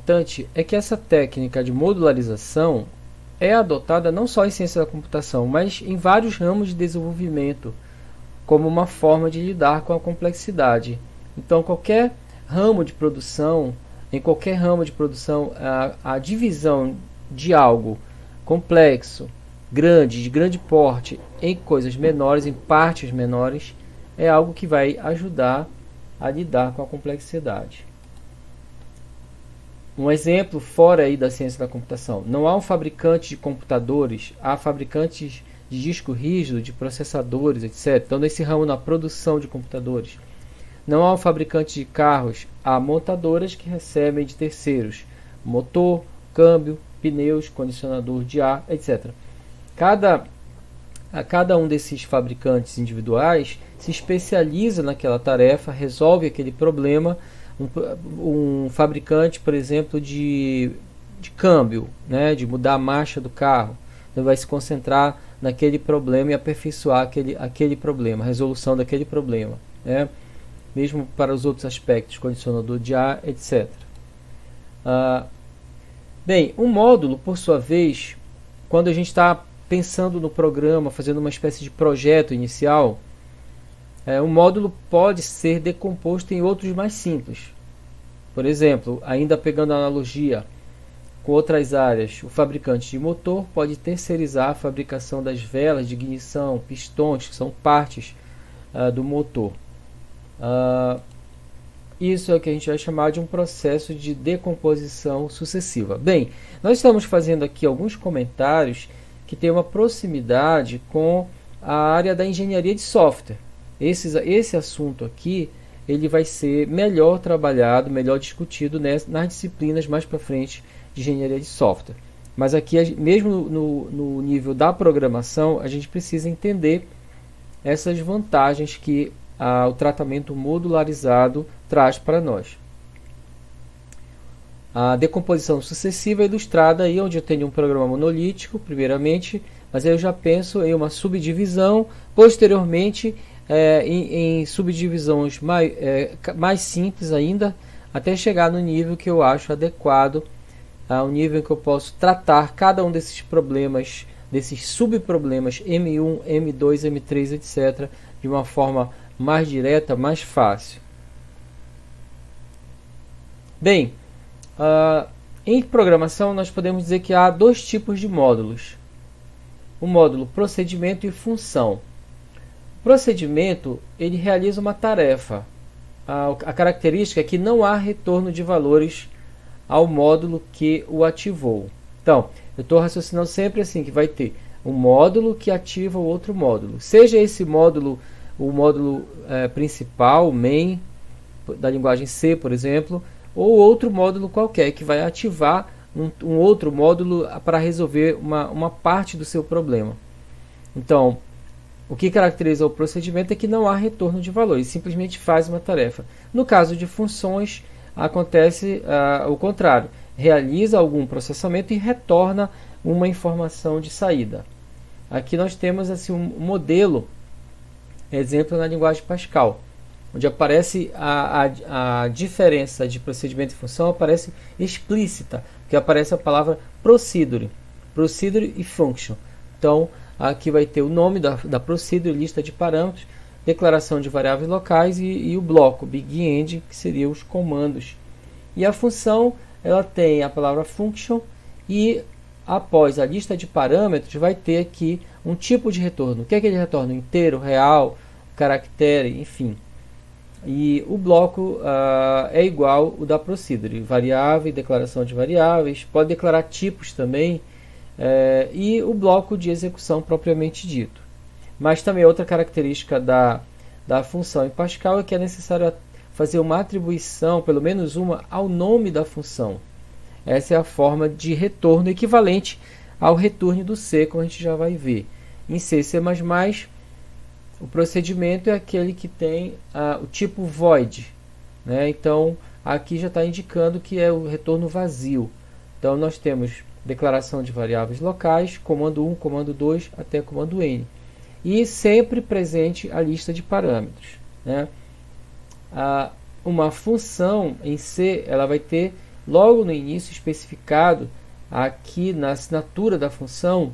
importante é que essa técnica de modularização é adotada não só em ciência da computação, mas em vários ramos de desenvolvimento, como uma forma de lidar com a complexidade. Então, em qualquer ramo de produção, a divisão de algo complexo, de grande porte, em coisas menores, em partes menores, é algo que vai ajudar a lidar com a complexidade. Um exemplo fora aí da ciência da computação: não há um fabricante de computadores, há fabricantes de disco rígido, de processadores, etc. Então, nesse ramo, na produção de computadores. Não há um fabricante de carros, há montadoras que recebem de terceiros motor, câmbio, pneus, condicionador de ar, etc. Cada um desses fabricantes individuais se especializa naquela tarefa, resolve aquele problema. Um fabricante, por exemplo, de câmbio, né, de mudar a marcha do carro, ele vai se concentrar naquele problema e aperfeiçoar aquele problema, a resolução daquele problema, né? Mesmo para os outros aspectos, condicionador de ar, etc. Bem, um módulo, por sua vez, quando a gente está pensando no programa, fazendo uma espécie de projeto inicial, um módulo pode ser decomposto em outros mais simples. Por exemplo, ainda pegando a analogia com outras áreas, o fabricante de motor pode terceirizar a fabricação das velas de ignição, pistões, que são partes do motor. Isso é o que a gente vai chamar de um processo de decomposição sucessiva. Bem, nós estamos fazendo aqui alguns comentários que têm uma proximidade com a área da engenharia de software. Esse assunto aqui ele vai ser melhor trabalhado, melhor discutido nas disciplinas mais para frente de engenharia de software. Mas aqui, mesmo no nível da programação, a gente precisa entender essas vantagens que o tratamento modularizado traz para nós. A decomposição sucessiva é ilustrada aí onde eu tenho um programa monolítico, primeiramente, mas aí eu já penso em uma subdivisão, posteriormente em subdivisões mais simples ainda, até chegar no nível que eu acho adequado, ao nível que eu posso tratar cada um desses problemas, desses subproblemas M1, M2, M3, etc., de uma forma mais direta, mais fácil. Bem, em programação nós podemos dizer que há dois tipos de módulos: o módulo procedimento e função. O procedimento ele realiza uma tarefa. A característica é que não há retorno de valores ao módulo que o ativou. Então, eu estou raciocinando sempre assim, que vai ter um módulo que ativa o outro módulo. Seja esse módulo o módulo principal, main, da linguagem C, por exemplo, ou outro módulo qualquer que vai ativar um outro módulo para resolver uma parte do seu problema. Então, o que caracteriza o procedimento é que não há retorno de valor, ele simplesmente faz uma tarefa. No caso de funções, acontece o contrário, realiza algum processamento e retorna uma informação de saída. Aqui nós temos assim, um modelo, exemplo na linguagem Pascal, onde aparece a diferença de procedimento e função, aparece explícita, porque aparece a palavra procedure e function. Então, aqui vai ter o nome da procedure, lista de parâmetros, declaração de variáveis locais e o bloco begin, que seriam os comandos. E a função, ela tem a palavra function e após a lista de parâmetros vai ter aqui um tipo de retorno. O que é aquele retorno? Inteiro, real, caractere, enfim. E o bloco é igual o da procedure, variável, declaração de variáveis, pode declarar tipos também, e o bloco de execução propriamente dito. Mas também outra característica da função em Pascal é que é necessário fazer uma atribuição, pelo menos uma, ao nome da função. Essa é a forma de retorno equivalente ao return do C, como a gente já vai ver. Em C e C++, o procedimento é aquele que tem o tipo void, né? Então, aqui já está indicando que é o retorno vazio. Então, nós temos declaração de variáveis locais, comando 1, comando 2, até comando N. E sempre presente a lista de parâmetros, né? Uma função em C, ela vai ter logo no início especificado aqui na assinatura da função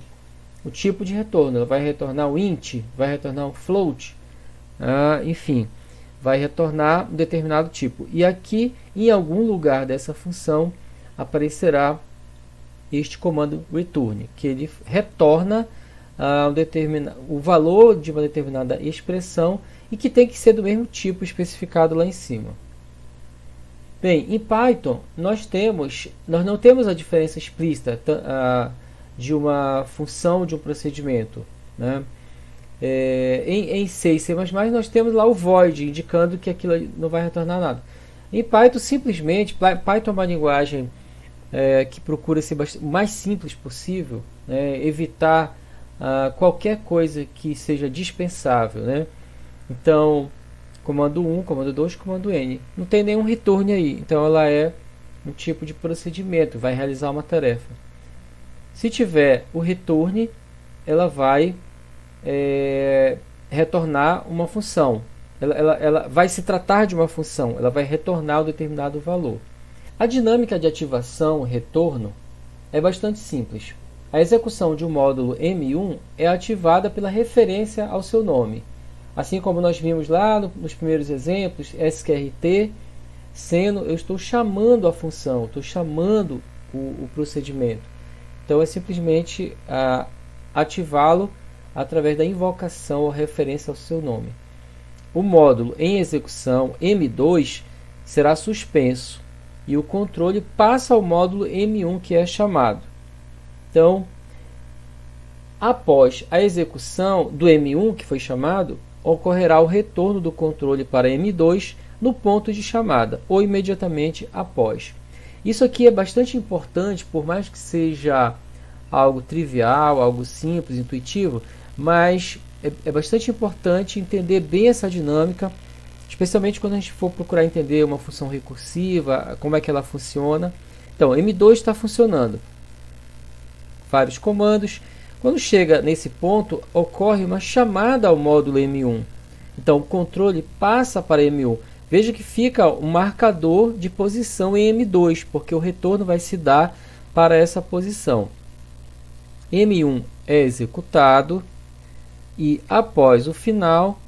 o tipo de retorno. Ela vai retornar um int, vai retornar um float, enfim, vai retornar um determinado tipo. E aqui, em algum lugar dessa função, aparecerá este comando return, que ele retorna o valor de uma determinada expressão e que tem que ser do mesmo tipo especificado lá em cima. Bem, em Python nós não temos a diferença explícita de uma função, de um procedimento, né? Em C e C++ nós temos lá o void, indicando que aquilo não vai retornar nada. Em Python, simplesmente, Python é uma linguagem que procura ser o mais simples possível, né? Evitar qualquer coisa que seja dispensável, né? Então, comando 1, comando 2, comando N. Não tem nenhum return aí, então ela é um tipo de procedimento, vai realizar uma tarefa. Se tiver o return, ela vai retornar uma função. Ela vai se tratar de uma função, ela vai retornar um determinado valor. A dinâmica de ativação retorno é bastante simples. A execução de um módulo M1 é ativada pela referência ao seu nome. Assim como nós vimos lá nos primeiros exemplos, sqrt, sendo, eu estou chamando a função, estou chamando o procedimento. Então é simplesmente ativá-lo através da invocação ou referência ao seu nome. O módulo em execução M2 será suspenso e o controle passa ao módulo M1 que é chamado. Então, após a execução do M1 que foi chamado, ocorrerá o retorno do controle para M2 no ponto de chamada ou imediatamente após. Isso aqui é bastante importante, por mais que seja algo trivial, algo simples, intuitivo, mas é bastante importante entender bem essa dinâmica, especialmente quando a gente for procurar entender uma função recursiva, como é que ela funciona. Então, M2 está funcionando. Vários comandos. Quando chega nesse ponto, ocorre uma chamada ao módulo M1. Então, o controle passa para M1. Veja que fica um marcador de posição em M2, porque o retorno vai se dar para essa posição. M1 é executado e, após o final,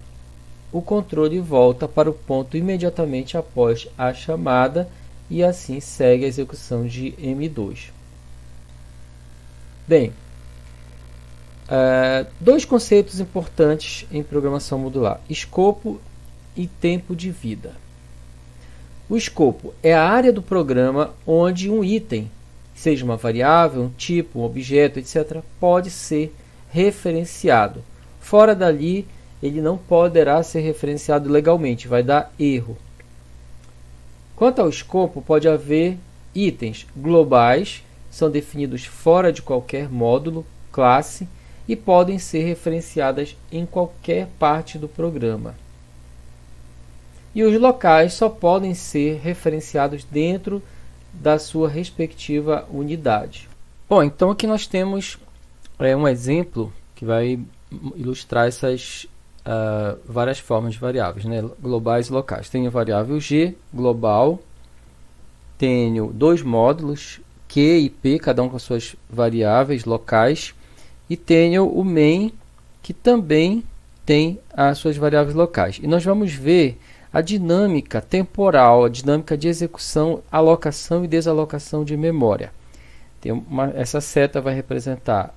o controle volta para o ponto imediatamente após a chamada e assim segue a execução de M2. Bem, dois conceitos importantes em programação modular: escopo e tempo de vida. O escopo é a área do programa onde um item, seja uma variável, um tipo, um objeto, etc., pode ser referenciado. Fora dali, ele não poderá ser referenciado legalmente, vai dar erro. Quanto ao escopo, pode haver itens globais, são definidos fora de qualquer módulo, classe, e podem ser referenciadas em qualquer parte do programa. E os locais só podem ser referenciados dentro da sua respectiva unidade. Bom, então aqui nós temos um exemplo que vai ilustrar essas várias formas de variáveis, né? Globais e locais. Tenho a variável G, global, tenho dois módulos, Q e P, cada um com suas variáveis locais, e tenho o main, que também tem as suas variáveis locais. E nós vamos ver a dinâmica temporal, a dinâmica de execução, alocação e desalocação de memória. Essa seta vai representar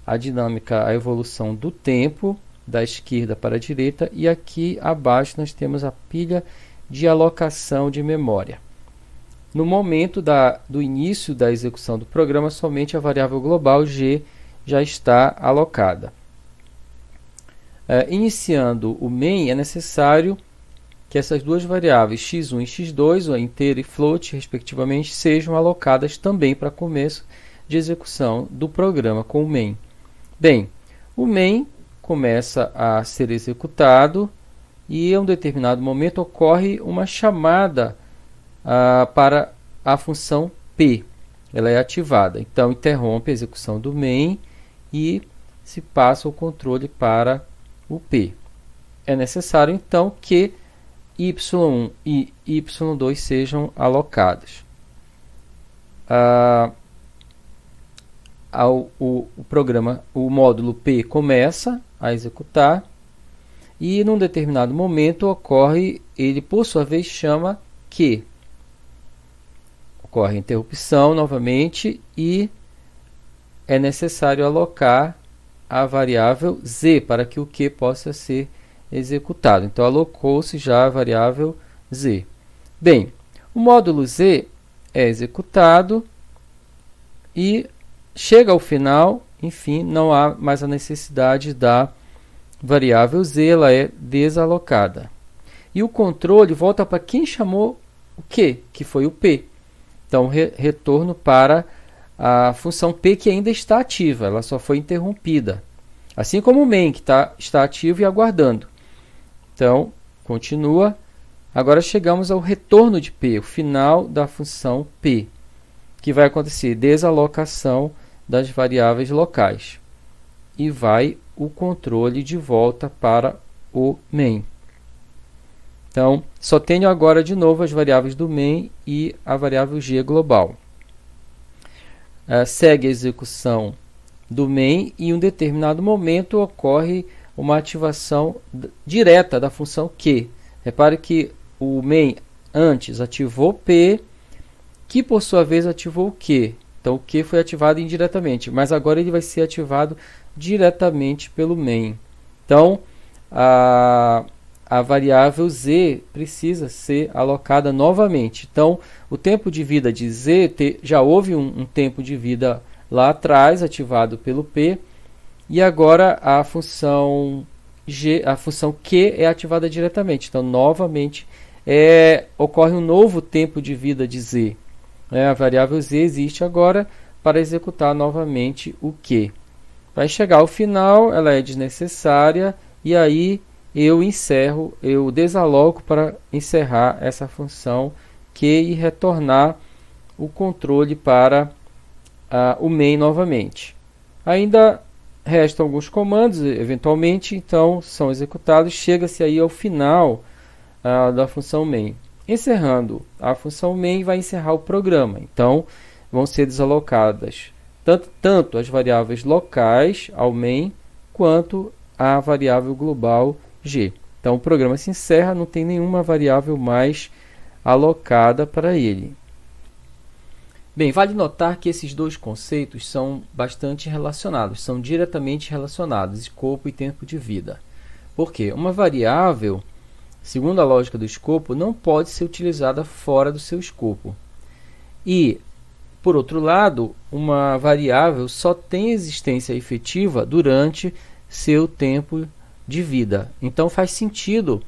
a dinâmica, a evolução do tempo, da esquerda para a direita, e aqui abaixo nós temos a pilha de alocação de memória. No momento do início da execução do programa, somente a variável global G já está alocada. Iniciando o main, é necessário que essas duas variáveis x1 e x2, ou inteiro e float, respectivamente, sejam alocadas também para começo de execução do programa com o main. Bem, o main começa a ser executado e, em um determinado momento, ocorre uma chamada para a função P. Ela é ativada. Então, interrompe a execução do main e se passa o controle para o P. É necessário, então, que y1 e y2 sejam alocados. o programa, o módulo P começa a executar e num determinado momento ocorre, ele por sua vez chama Q. Ocorre a interrupção novamente e é necessário alocar a variável Z para que o Q possa ser executado. Então alocou-se já a variável Z. Bem, o módulo Z é executado e chega ao final, enfim, não há mais a necessidade da variável Z, ela é desalocada. E o controle volta para quem chamou o Q, que foi o P. Então, retorno para a função P que ainda está ativa, ela só foi interrompida. Assim como o main, que está ativo e aguardando. Então, continua. Agora chegamos ao retorno de P, o final da função P, que vai acontecer desalocação das variáveis locais. E vai o controle de volta para o main. Então, só tenho agora de novo as variáveis do main e a variável G global. Segue a execução do main e em um determinado momento ocorre uma ativação direta da função Q. Repare que o main antes ativou P, que por sua vez ativou o Q. Então o Q foi ativado indiretamente, mas agora ele vai ser ativado diretamente pelo main. Então a variável Z precisa ser alocada novamente. Então o tempo de vida de Z, já houve um tempo de vida lá atrás ativado pelo P, e agora a função G, a função Q é ativada diretamente. Então novamente ocorre um novo tempo de vida de Z. A variável Z existe agora para executar novamente o Q. Vai chegar ao final, ela é desnecessária, e aí eu desaloco para encerrar essa função Q e retornar o controle para o main novamente. Ainda restam alguns comandos, eventualmente, então são executados, chega-se aí ao final da função main. Encerrando a função main, vai encerrar o programa. Então, vão ser desalocadas tanto as variáveis locais ao main, quanto a variável global G. Então, o programa se encerra, não tem nenhuma variável mais alocada para ele. Bem, vale notar que esses dois conceitos são bastante relacionados, são diretamente relacionados, escopo e tempo de vida. Por quê? Uma variável, segundo a lógica do escopo, não pode ser utilizada fora do seu escopo. E, por outro lado, uma variável só tem existência efetiva durante seu tempo de vida. Então faz sentido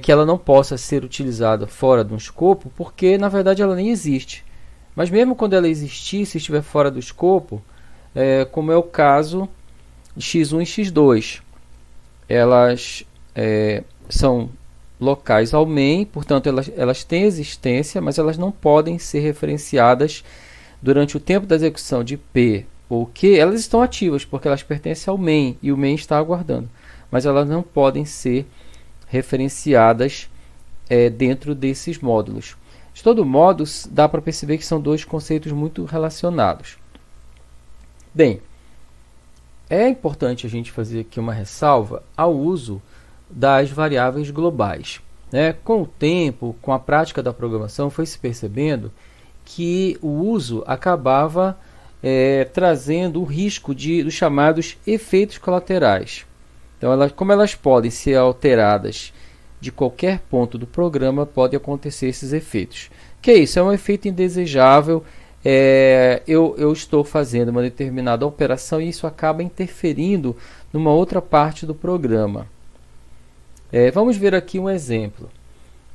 que ela não possa ser utilizada fora do escopo, porque na verdade ela nem existe. Mas mesmo quando ela existir, se estiver fora do escopo, como é o caso de x1 e x2, elas são locais ao main, portanto elas têm existência, mas elas não podem ser referenciadas durante o tempo da execução de P ou Q. Elas estão ativas porque elas pertencem ao main e o main está aguardando, mas elas não podem ser referenciadas dentro desses módulos. De todo modo, dá para perceber que são dois conceitos muito relacionados. Bem, é importante a gente fazer aqui uma ressalva ao uso das variáveis globais. Com o tempo, com a prática da programação, foi se percebendo que o uso acabava trazendo o risco dos chamados efeitos colaterais. Então, como elas podem ser alteradas de qualquer ponto do programa, pode acontecer esses efeitos. Que é isso? É um efeito indesejável. Eu estou fazendo uma determinada operação e isso acaba interferindo numa outra parte do programa. Vamos ver aqui um exemplo.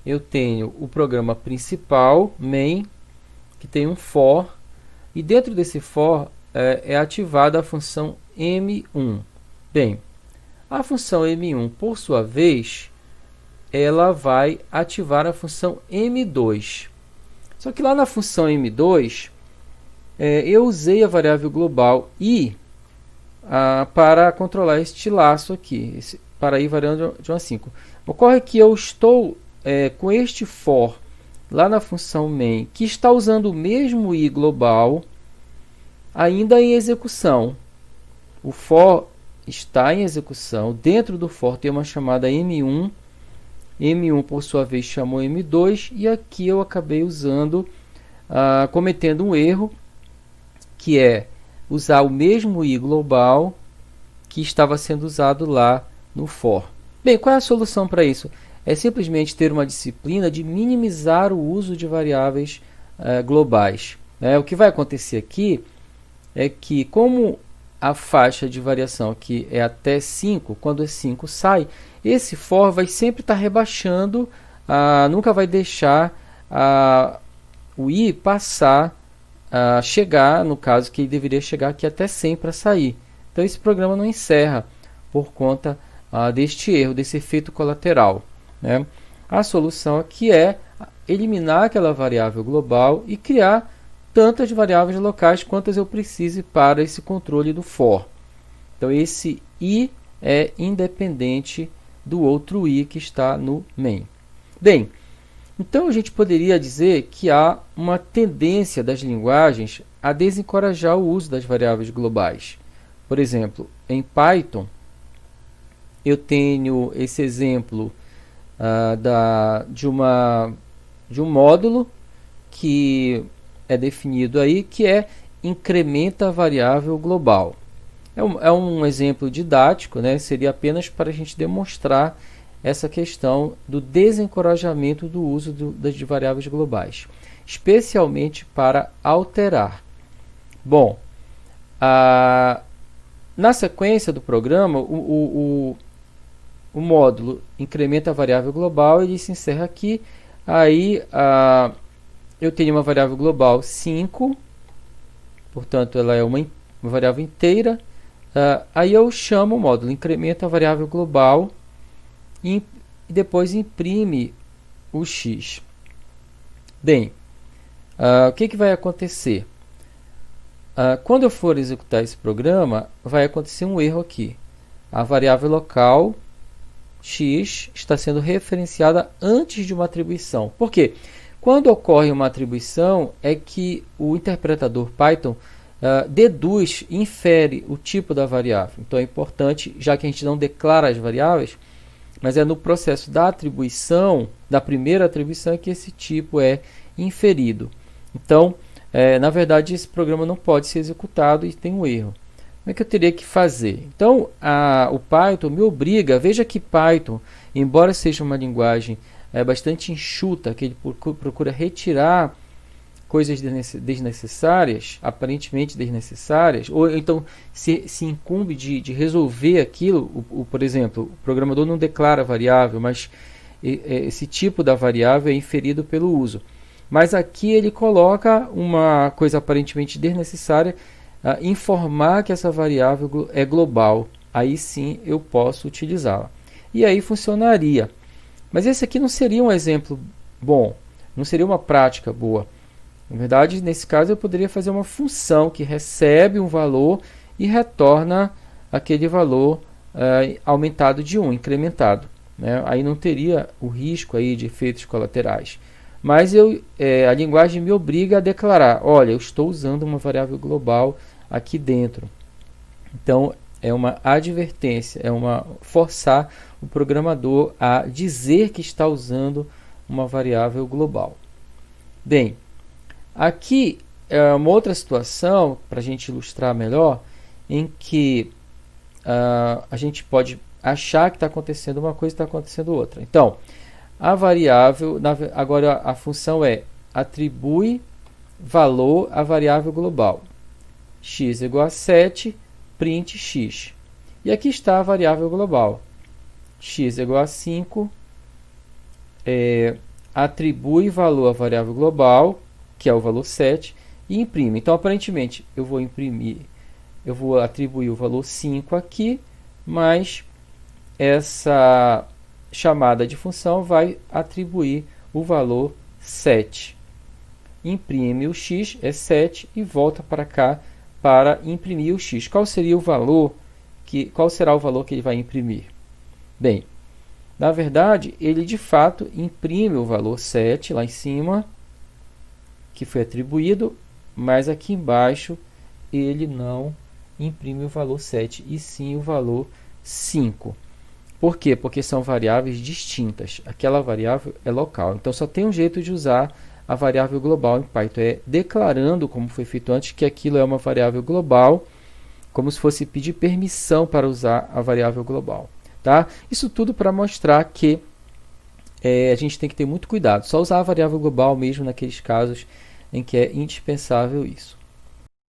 Eu tenho o programa principal, main, que tem um for, e dentro desse for é ativada a função M1. Bem, a função M1, por sua vez, ela vai ativar a função M2. Só que lá na função M2, eu usei a variável global I para controlar este laço aqui, para ir variando de 1 a 5. Ocorre que eu estou com este for lá na função main, que está usando o mesmo i global, ainda em execução. O for está em execução. Dentro do for tem uma chamada M1. M1, por sua vez, chamou M2. E aqui eu acabei usando, cometendo um erro, que é usar o mesmo i global que estava sendo usado lá no for. Bem, qual é a solução para isso? É simplesmente ter uma disciplina de minimizar o uso de variáveis globais. O que vai acontecer aqui é que, como a faixa de variação aqui é até 5, quando é 5 sai, esse for vai sempre estar rebaixando, nunca vai deixar o i passar, chegar, no caso que ele deveria chegar aqui até 100 para sair. Então esse programa não encerra por conta deste erro, desse efeito colateral, né? A solução aqui é eliminar aquela variável global e criar tantas variáveis locais quantas eu precise para esse controle do for. Então esse i é independente do outro i que está no main. Bem, então a gente poderia dizer que há uma tendência das linguagens a desencorajar o uso das variáveis globais. Por exemplo, em Python, eu tenho esse exemplo de um módulo que é definido aí, que é incrementa a variável global. É um exemplo didático, né? Seria apenas para a gente demonstrar essa questão do desencorajamento do uso das variáveis globais, especialmente para alterar. Bom, na sequência do programa, o módulo incrementa a variável global, ele se encerra aqui. Aí eu tenho uma variável global 5, portanto ela é uma variável inteira. Aí eu chamo o módulo incrementa a variável global e depois imprime o x. Bem, o que vai acontecer? Quando eu for executar esse programa, vai acontecer um erro aqui. A variável local x está sendo referenciada antes de uma atribuição. Por quê? Quando ocorre uma atribuição, é que o interpretador Python deduz, infere o tipo da variável. Então é importante, já que a gente não declara as variáveis, mas é no processo da atribuição, da primeira atribuição, que esse tipo é inferido. Então, na verdade, esse programa não pode ser executado e tem um erro. Como é que eu teria que fazer? Então, o Python me obriga, veja que Python, embora seja uma linguagem bastante enxuta, que ele procura retirar coisas desnecessárias, aparentemente desnecessárias, ou então se incumbe de resolver aquilo. Por exemplo, o programador não declara variável, mas esse tipo da variável é inferido pelo uso. Mas aqui ele coloca uma coisa aparentemente desnecessária, informar que essa variável é global. Aí sim eu posso utilizá-la. E aí funcionaria. Mas esse aqui não seria um exemplo bom, não seria uma prática boa. Na verdade, nesse caso, eu poderia fazer uma função que recebe um valor e retorna aquele valor aumentado de 1, incrementado, né? Aí não teria o risco aí de efeitos colaterais. Mas a linguagem me obriga a declarar, olha, eu estou usando uma variável global aqui dentro. Então, é uma advertência, forçar o programador a dizer que está usando uma variável global. Bem, aqui é uma outra situação, para a gente ilustrar melhor, em que a gente pode achar que está acontecendo uma coisa e está acontecendo outra. Então, a variável, agora a função atribui valor à variável global. X igual a 7, print x. E aqui está a variável global. X igual a 5, atribui valor à variável global, que é o valor 7, e imprime. Então, aparentemente, eu vou atribuir o valor 5 aqui, mas essa chamada de função vai atribuir o valor 7. Imprime o x, é 7, e volta para cá para imprimir o x. Qual será o valor que ele vai imprimir? Bem, Na verdade, ele de fato imprime o valor 7 lá em cima, que foi atribuído, mas aqui embaixo ele não imprime o valor 7, e sim o valor 5. Por quê? Porque são variáveis distintas. Aquela variável é local. Então, só tem um jeito de usar a variável global em Python. É declarando, como foi feito antes, que aquilo é uma variável global, como se fosse pedir permissão para usar a variável global. Tá? Isso tudo para mostrar que a gente tem que ter muito cuidado. Só usar a variável global mesmo naqueles casos em que é indispensável isso.